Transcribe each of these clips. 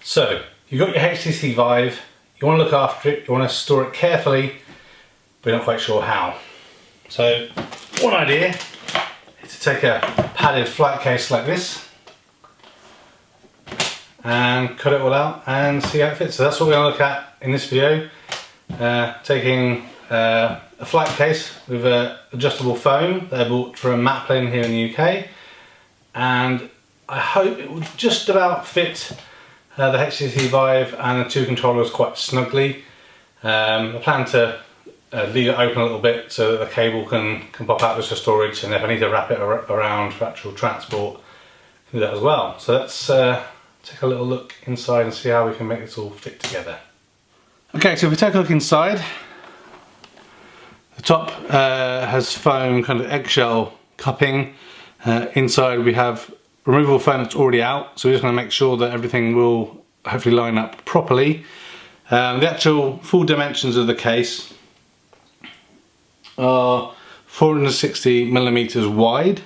So, you've got your HTC VIVE, you want to look after it, you want to store it carefully, but you're not quite sure how. So, one idea is to take a padded flight case like this and cut it all out and see how it fits. So that's what we're going to look at in this video. Taking a flight case with adjustable foam that I bought from Maplin here in the UK, and I hope it will just about fit the HTC VIVE and the two controllers quite snugly. I plan to leave it open a little bit so that the cable can pop out just for storage, and if I need to wrap it around for actual transport, I can do that as well. So let's take a little look inside and see how we can make this all fit together. Okay, so if we take a look inside, the top has foam kind of eggshell cupping. Inside we have removable foam that's already out, so we're just going to make sure that everything will hopefully line up properly. The actual full dimensions of the case are 460mm wide,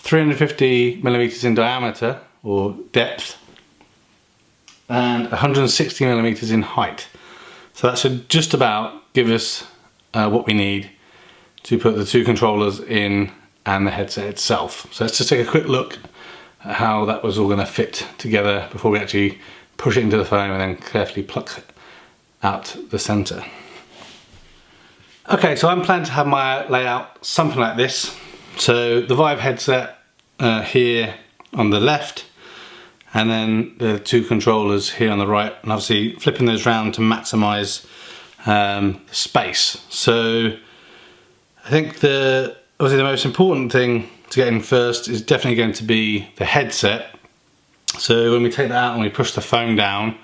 350mm in diameter or depth, and 160mm in height. So that should just about give us what we need to put the two controllers in and the headset itself. So let's just take a quick look at how that was all going to fit together before we actually push it into the foam and then carefully pluck out the centre. Okay, so I'm planning to have my layout something like this. So the Vive headset here on the left, and then the two controllers here on the right, and obviously flipping those round to maximise space. So I think obviously the most important thing to get in first is definitely going to be the headset. So when we take that out and we push the foam down,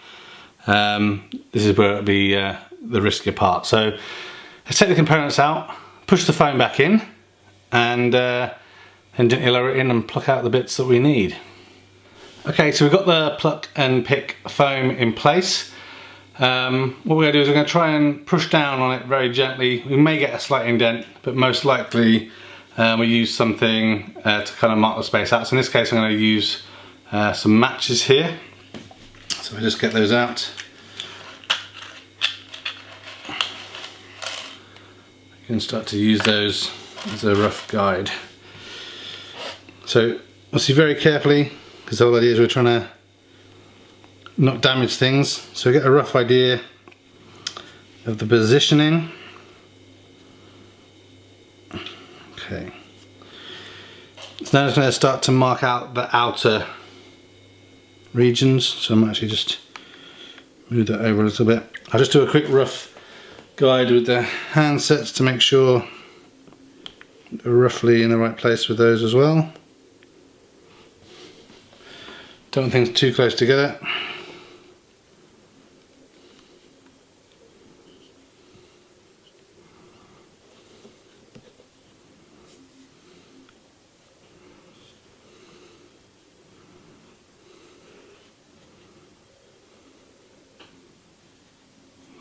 this is where it'll be the riskier part. So let's take the components out, push the foam back in, and then gently lower it in and pluck out the bits that we need. Okay, so we've got the pluck and pick foam in place. What we're going to do is we're going to try and push down on it very gently. We may get a slight indent, but most likely we use something to kind of mark the space out. So in this case I'm going to use some matches here. So we just get those out. You can start to use those as a rough guide. So obviously very carefully, because the whole idea is we're trying to not damage things. So we get a rough idea of the positioning. Okay. So now I'm just going to start to mark out the outer regions. So I'm actually just move that over a little bit. I'll just do a quick rough guide with the handsets to make sure they're roughly in the right place with those as well. Don't want things too close together.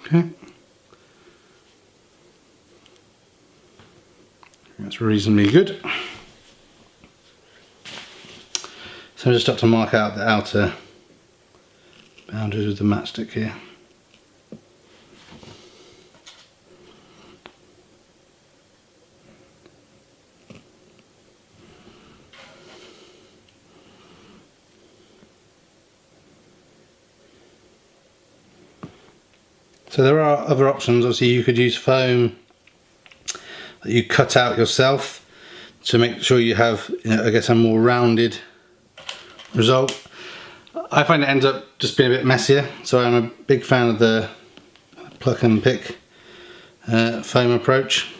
Okay. That's reasonably good. So I'll just start to mark out the outer boundaries with the matchstick here. So there are other options. Obviously you could use foam that you cut out yourself to make sure you have, I guess, a more rounded result. I find it ends up just being a bit messier, so I'm a big fan of the pluck and pick foam approach.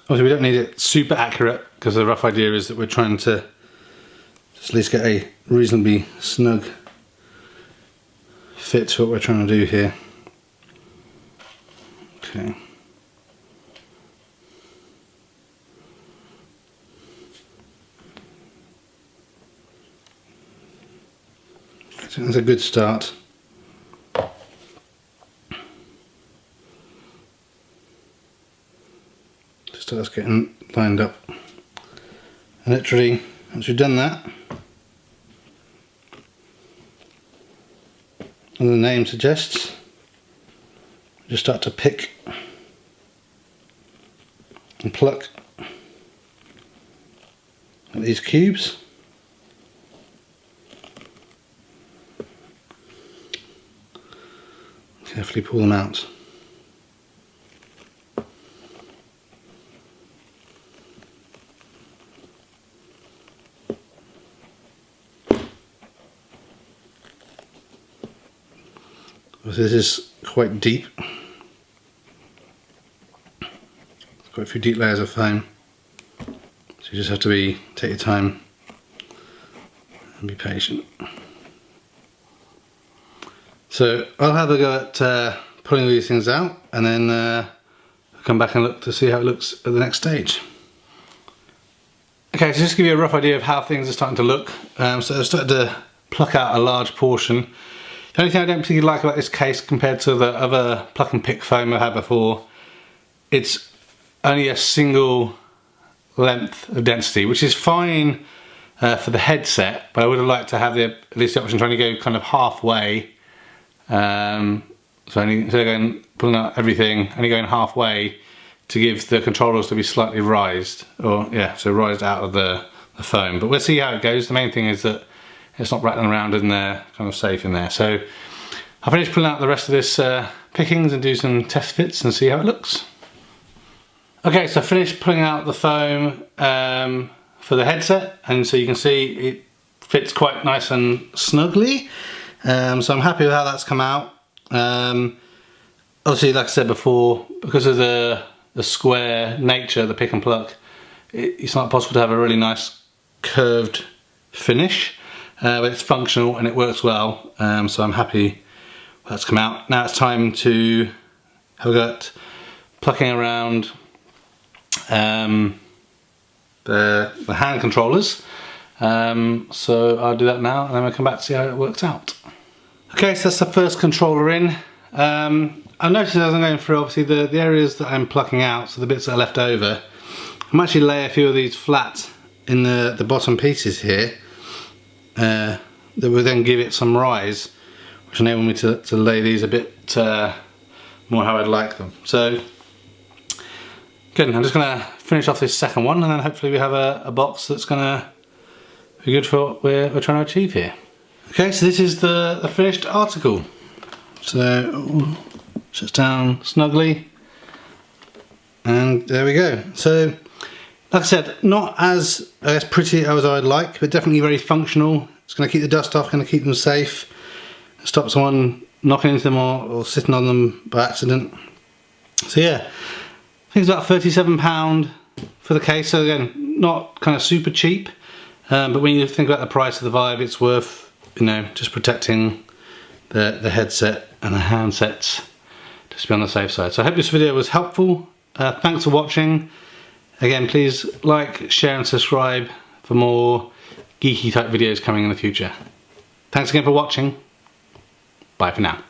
Obviously we don't need it super accurate, because the rough idea is that we're trying to just at least get a reasonably snug fits what we're trying to do here. Okay. I think that's a good start. Just starts getting lined up. And literally, once we've done that, as the name suggests, just start to pick and pluck at these cubes. Carefully pull them out. This is quite deep. Quite a few deep layers of foam. So you just have to take your time and be patient. So I'll have a go at pulling these things out, and then I'll come back and look to see how it looks at the next stage. Okay, so just to give you a rough idea of how things are starting to look. So I've started to pluck out a large portion. The only thing I don't particularly like about this case compared to the other pluck and pick foam I've had before, it's only a single length of density, which is fine for the headset, but I would have liked to have at least the option to only go kind of halfway. So only, instead of pulling out everything, only going halfway to give the controllers to be slightly rised, or yeah, so rised out of the foam. But we'll see how it goes. The main thing is that it's not rattling around in there, kind of safe in there. So I'll finish pulling out the rest of this pickings and do some test fits and see how it looks. Okay, so I finished pulling out the foam for the headset, and so you can see it fits quite nice and snugly. So I'm happy with how that's come out. Obviously, like I said before, because of the square nature of the pick and pluck, it's not possible to have a really nice curved finish. But it's functional and it works well, so I'm happy that's come out. Now it's time to have a go at plucking around the hand controllers. So I'll do that now, and then we'll come back to see how it works out. Okay, so that's the first controller in. I've noticed as I'm going through, obviously the areas that I'm plucking out, so the bits that are left over, I might actually lay a few of these flat in the bottom pieces here. That will then give it some rise, which enable me to lay these a bit more how I'd like them. So good, I'm just going to finish off this second one, and then hopefully we have a box that's going to be good for what we're trying to achieve here. Okay, so this is the finished article. So sits down snugly, and there we go. So like I said, not as, I guess, pretty as I'd like, but definitely very functional. It's going to keep the dust off, going to keep them safe, stop someone knocking into them or sitting on them by accident. So yeah, I think it's about £37 for the case. So again, not kind of super cheap, but when you think about the price of the Vive, it's worth, you know, just protecting the headset and the handsets, just to be on the safe side. So I hope this video was helpful. Thanks for watching. Again, please like, share and subscribe for more geeky type videos coming in the future. Thanks again for watching. Bye for now.